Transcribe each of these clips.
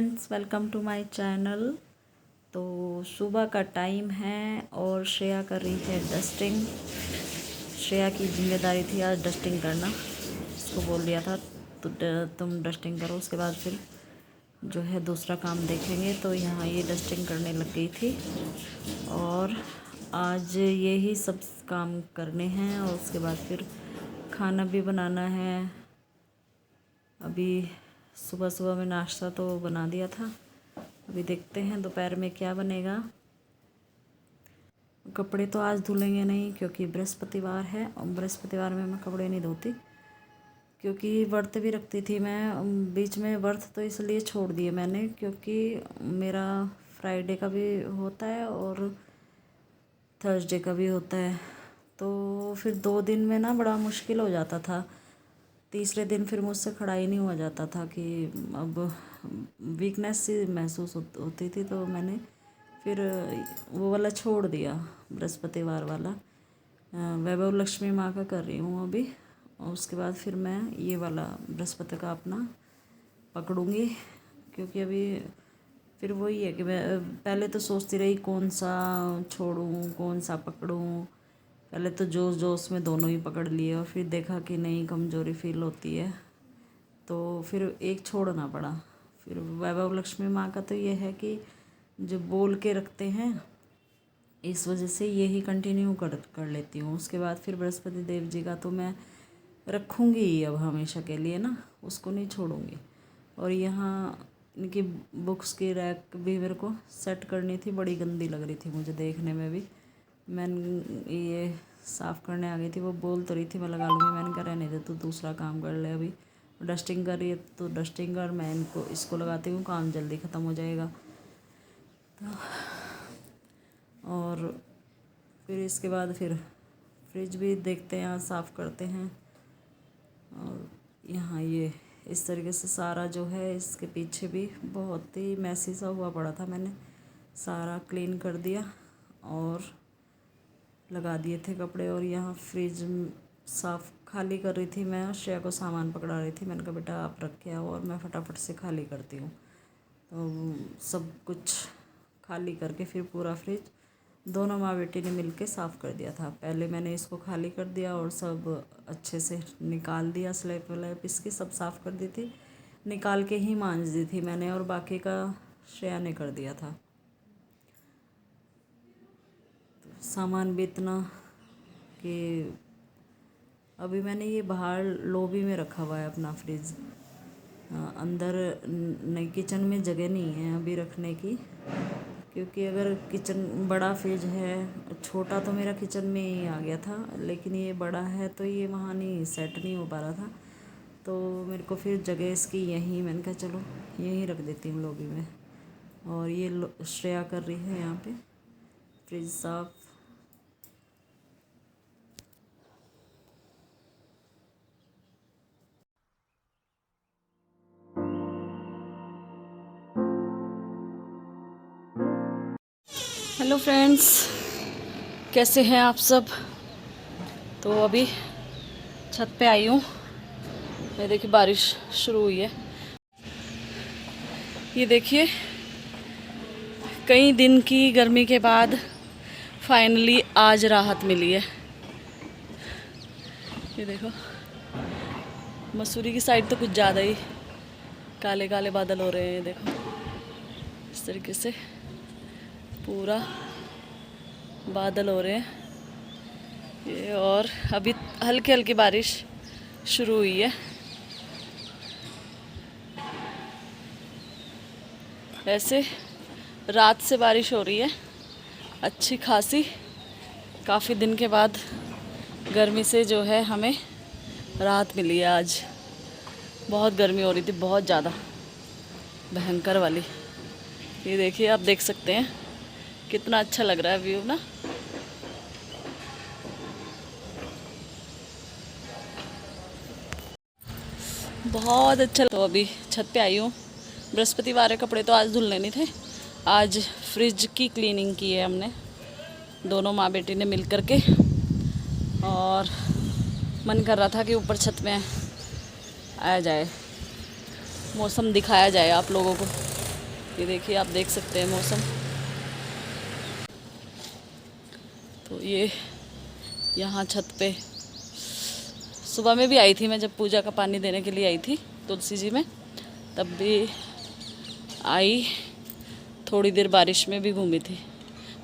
Friends, welcome to my channel. तो सुबह का टाइम है और श्रेया कर रही है डस्टिंग। श्रेया की जिम्मेदारी थी आज डस्टिंग करना। उसको बोल दिया था तो तुम डस्टिंग करो, उसके बाद फिर जो है दूसरा काम देखेंगे। तो यहाँ ये डस्टिंग करने लग गई थी और आज यही सब काम करने हैं और उसके बाद फिर खाना भी बनाना है। अभी सुबह सुबह में नाश्ता तो बना दिया था, अभी देखते हैं दोपहर में क्या बनेगा। कपड़े तो आज धुलेंगे नहीं क्योंकि बृहस्पतिवार है और बृहस्पतिवार में मैं कपड़े नहीं धोती क्योंकि व्रत भी रखती थी मैं। बीच में व्रत तो इसलिए छोड़ दिए मैंने क्योंकि मेरा फ्राइडे का भी होता है और थर्सडे का भी होता है। तो फिर 2 दिन में ना बड़ा मुश्किल हो जाता था। तीसरे दिन फिर मुझसे खड़ा ही नहीं हुआ जाता था कि अब वीकनेस सी महसूस होती थी। तो मैंने फिर वो वाला छोड़ दिया, बृहस्पतिवार वाला। वैभव लक्ष्मी माँ का कर रही हूँ अभी और उसके बाद फिर मैं ये वाला बृहस्पति का अपना पकड़ूँगी क्योंकि अभी फिर वही है कि मैं पहले तो सोचती रही कौन सा छोड़ूँ कौन सा पकड़ूँ। पहले तो जोश जोश में दोनों ही पकड़ लिए और फिर देखा कि नहीं, कमज़ोरी फील होती है तो फिर एक छोड़ना पड़ा। फिर वैभव लक्ष्मी माँ का तो ये है कि जो बोल के रखते हैं इस वजह से यही कंटिन्यू कर लेती हूँ। उसके बाद फिर बृहस्पति देव जी का तो मैं रखूँगी अब हमेशा के लिए ना, उसको नहीं छोड़ूँगी। और यहाँ इनकी बुक्स की रैक भी मेरे को सेट करनी थी, बड़ी गंदी लग रही थी मुझे देखने में भी। मैंने ये साफ़ करने आ गई थी, वो बोल तो रही थी मैं लगा लूँगी। मैंने कहा रहने दे, तू दूसरा काम कर ले। अभी डस्टिंग कर रही है तो डस्टिंग कर, मैं इसको लगाती हूँ, काम जल्दी ख़त्म हो जाएगा। तो और फिर इसके बाद फिर फ्रिज भी देखते हैं, साफ़ करते हैं। और यहाँ ये इस तरीके से सारा जो है, इसके पीछे भी बहुत ही मैसी सा हुआ पड़ा था, मैंने सारा क्लीन कर दिया और लगा दिए थे कपड़े। और यहाँ फ्रिज साफ़ खाली कर रही थी मैं, श्रेया को सामान पकड़ा रही थी। मैंने कहा बेटा आप रख के आओ और मैं फटाफट से खाली करती हूँ। तो सब कुछ खाली करके फिर पूरा फ्रिज दोनों माँ बेटी ने मिलके साफ़ कर दिया था। पहले मैंने इसको खाली कर दिया और सब अच्छे से निकाल दिया, स्लैब वलैब इसकी सब साफ़ कर दी थी, निकाल के ही मांज दी थी मैंने और बाकी का श्रेया ने कर दिया था। सामान भी इतना कि अभी मैंने ये बाहर लॉबी में रखा हुआ है अपना फ्रिज। अंदर नई किचन में जगह नहीं है अभी रखने की क्योंकि अगर किचन बड़ा फ्रिज है, छोटा तो मेरा किचन में ही आ गया था लेकिन ये बड़ा है तो ये वहाँ नहीं सेट नहीं हो पा रहा था। तो मेरे को फिर जगह इसकी यहीं, मैंने कहा चलो यहीं रख देती हूँ लॉबी में। और ये श्रेया कर रही है यहाँ पे फ्रिज साफ़। हेलो फ्रेंड्स, कैसे हैं आप सब। तो अभी छत पे आई हूँ, ये देखिए बारिश शुरू हुई है। ये देखिए कई दिन की गर्मी के बाद फाइनली आज राहत मिली है। ये देखो मसूरी की साइड तो कुछ ज़्यादा ही काले काले बादल हो रहे हैं। देखो इस तरीके से पूरा बादल हो रहे हैं ये, और अभी हल्की हल्की बारिश शुरू हुई है। वैसे रात से बारिश हो रही है अच्छी खासी, काफ़ी दिन के बाद गर्मी से जो है हमें राहत मिली है आज। बहुत गर्मी हो रही थी, बहुत ज़्यादा भयंकर वाली। ये देखिए आप देख सकते हैं कितना अच्छा लग रहा है व्यू ना। बहुत अच्छा। तो अभी छत पे आई हूँ। बृहस्पतिवार के कपड़े तो आज धुलने नहीं थे, आज फ्रिज की क्लीनिंग की है हमने दोनों माँ बेटी ने मिल कर के। और मन कर रहा था कि ऊपर छत में आया जाए, मौसम दिखाया जाए आप लोगों को। ये देखिए, आप देख सकते हैं मौसम। तो ये यहाँ छत पे सुबह में भी आई थी मैं, जब पूजा का पानी देने के लिए आई थी तुलसी जी में, तब भी आई। थोड़ी देर बारिश में भी घूमी थी,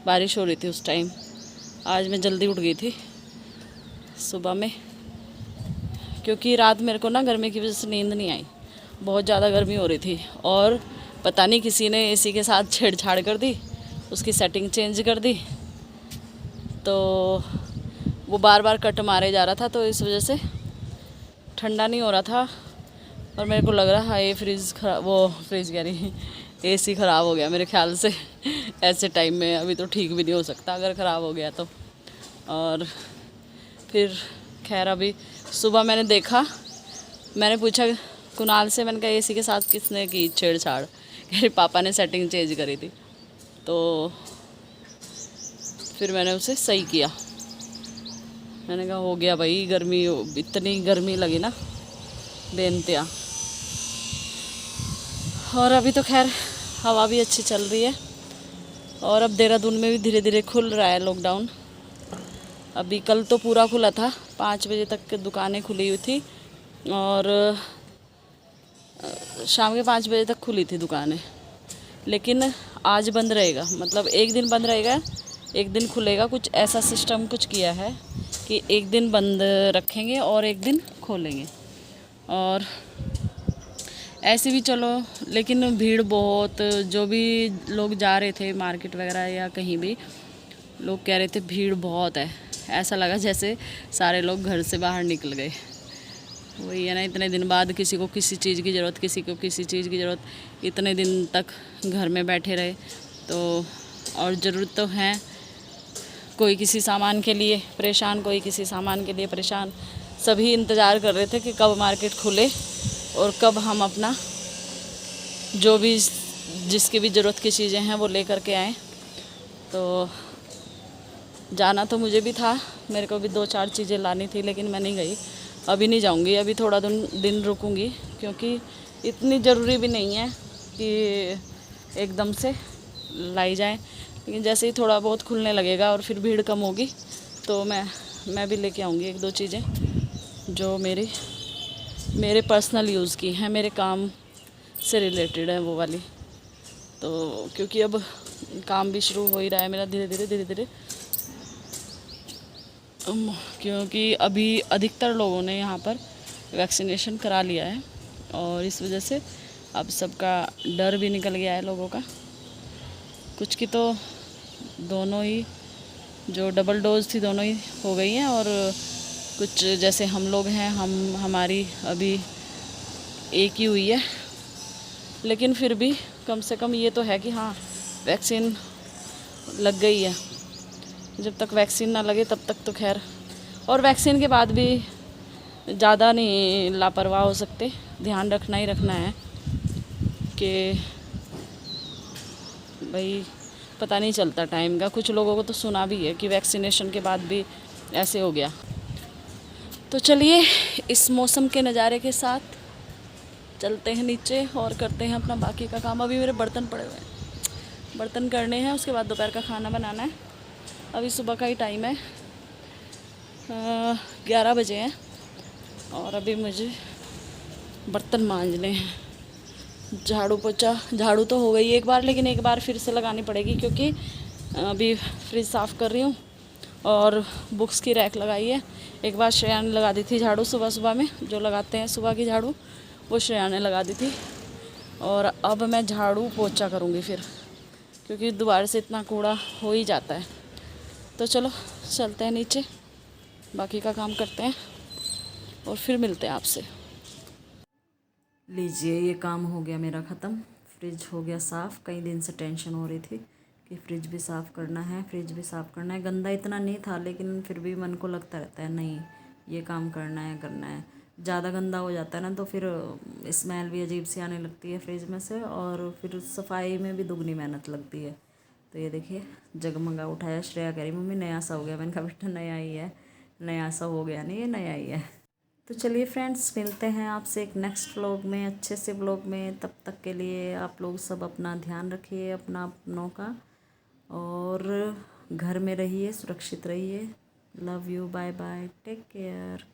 बारिश हो रही थी उस टाइम। आज मैं जल्दी उठ गई थी सुबह में, क्योंकि रात मेरे को ना गर्मी की वजह से नींद नहीं आई, बहुत ज़्यादा गर्मी हो रही थी। और पता नहीं किसी ने एसी के साथ छेड़छाड़ कर दी, उसकी सेटिंग चेंज कर दी, तो वो बार बार कट मारे जा रहा था, तो इस वजह से ठंडा नहीं हो रहा था। और मेरे को लग रहा है ये फ्रिज खराब, वो फ्रिज कह रही, एसी ख़राब हो गया मेरे ख्याल से। ऐसे टाइम में अभी तो ठीक भी नहीं हो सकता अगर ख़राब हो गया तो। और फिर खैर अभी सुबह मैंने देखा, मैंने पूछा कुणाल से, मैंने कहा एसी के साथ किसने की छेड़छाड़? मेरे पापा ने सेटिंग चेंज करी थी। तो फिर मैंने उसे सही किया। मैंने कहा हो गया भाई, गर्मी इतनी गर्मी लगी ना बेनतिया। और अभी तो खैर हवा भी अच्छी चल रही है। और अब देहरादून में भी धीरे धीरे खुल रहा है लॉकडाउन। अभी कल तो पूरा खुला था, 5 बजे तक की दुकानें खुली हुई थी, और शाम के 5 बजे तक खुली थी दुकानें। लेकिन आज बंद रहेगा, मतलब एक दिन बंद रहेगा, एक दिन खुलेगा। कुछ ऐसा सिस्टम कुछ किया है कि एक दिन बंद रखेंगे और एक दिन खोलेंगे। और ऐसे भी चलो, लेकिन भीड़ बहुत, जो भी लोग जा रहे थे मार्केट वगैरह या कहीं भी, लोग कह रहे थे भीड़ बहुत है। ऐसा लगा जैसे सारे लोग घर से बाहर निकल गए। वही है ना, इतने दिन बाद किसी को किसी चीज़ की ज़रूरत, किसी को किसी चीज़ की ज़रूरत, इतने दिन तक घर में बैठे रहे तो। और ज़रूरत तो है, कोई किसी सामान के लिए परेशान, कोई किसी सामान के लिए परेशान। सभी इंतज़ार कर रहे थे कि कब मार्केट खुले और कब हम अपना जो भी जिसकी भी ज़रूरत की चीज़ें हैं वो ले कर के आएँ। तो जाना तो मुझे भी था, मेरे को भी 2-4 चीज़ें लानी थी, लेकिन मैं नहीं गई। अभी नहीं जाऊंगी, अभी थोड़ा दिन रुकूंगी, क्योंकि इतनी ज़रूरी भी नहीं है कि एकदम से लाई जाए। लेकिन जैसे ही थोड़ा बहुत खुलने लगेगा और फिर भीड़ कम होगी तो मैं भी लेके आऊँगी 1-2 चीज़ें जो मेरे पर्सनल यूज़ की हैं, मेरे काम से रिलेटेड है वो वाली। तो क्योंकि अब काम भी शुरू हो ही रहा है मेरा धीरे धीरे, क्योंकि अभी अधिकतर लोगों ने यहाँ पर वैक्सीनेशन करा लिया है, और इस वजह से अब सबका डर भी निकल गया है लोगों का। कुछ की तो दोनों ही, जो डबल डोज थी दोनों ही हो गई हैं, और कुछ जैसे हम लोग हैं, हमारी अभी एक ही हुई है। लेकिन फिर भी कम से कम ये तो है कि हाँ, वैक्सीन लग गई है। जब तक वैक्सीन ना लगे तब तक तो खैर, और वैक्सीन के बाद भी ज़्यादा नहीं लापरवाह हो सकते, ध्यान रखना ही रखना है कि भाई पता नहीं चलता टाइम का। कुछ लोगों को तो सुना भी है कि वैक्सीनेशन के बाद भी ऐसे हो गया। तो चलिए इस मौसम के नज़ारे के साथ चलते हैं नीचे और करते हैं अपना बाकी का काम। अभी मेरे बर्तन पड़े हुए हैं, बर्तन करने हैं, उसके बाद दोपहर का खाना बनाना है। अभी सुबह का ही टाइम है, 11 बजे हैं, और अभी मुझे बर्तन मांजने हैं। झाड़ू पोछा, झाड़ू तो हो गई एक बार, लेकिन एक बार फिर से लगानी पड़ेगी, क्योंकि अभी फ्रिज साफ़ कर रही हूँ और बुक्स की रैक लगाई है। एक बार श्रेया ने लगा दी थी झाड़ू, सुबह में जो लगाते हैं सुबह की झाड़ू, वो श्रेया ने लगा दी थी। और अब मैं झाड़ू पोछा करूँगी फिर, क्योंकि दोबारा से इतना कूड़ा हो ही जाता है। तो चलो चलते हैं नीचे, बाकी का काम करते हैं और फिर मिलते हैं आपसे। लीजिए, ये काम हो गया मेरा ख़त्म। फ्रिज हो गया साफ़। कई दिन से टेंशन हो रही थी कि फ्रिज भी साफ़ करना है, फ्रिज भी साफ़ करना है। गंदा इतना नहीं था, लेकिन फिर भी मन को लगता रहता है नहीं ये काम करना है। ज़्यादा गंदा हो जाता है ना तो फिर स्मेल भी अजीब सी आने लगती है फ्रिज में से, और फिर सफाई में भी दुगनी मेहनत लगती है। तो ये देखिए जगमगा उठाया। श्रेया कह रही मम्मी नया सा हो गया। मैंने कहा बेटा नया ही है, नया सा हो गया नहीं, ये नया ही है। तो चलिए फ्रेंड्स, मिलते हैं आपसे एक नेक्स्ट व्लॉग में, अच्छे से व्लॉग में। तब तक के लिए आप लोग सब अपना ध्यान रखिए, अपनों का, और घर में रहिए, सुरक्षित रहिए। Love you, bye bye, take care.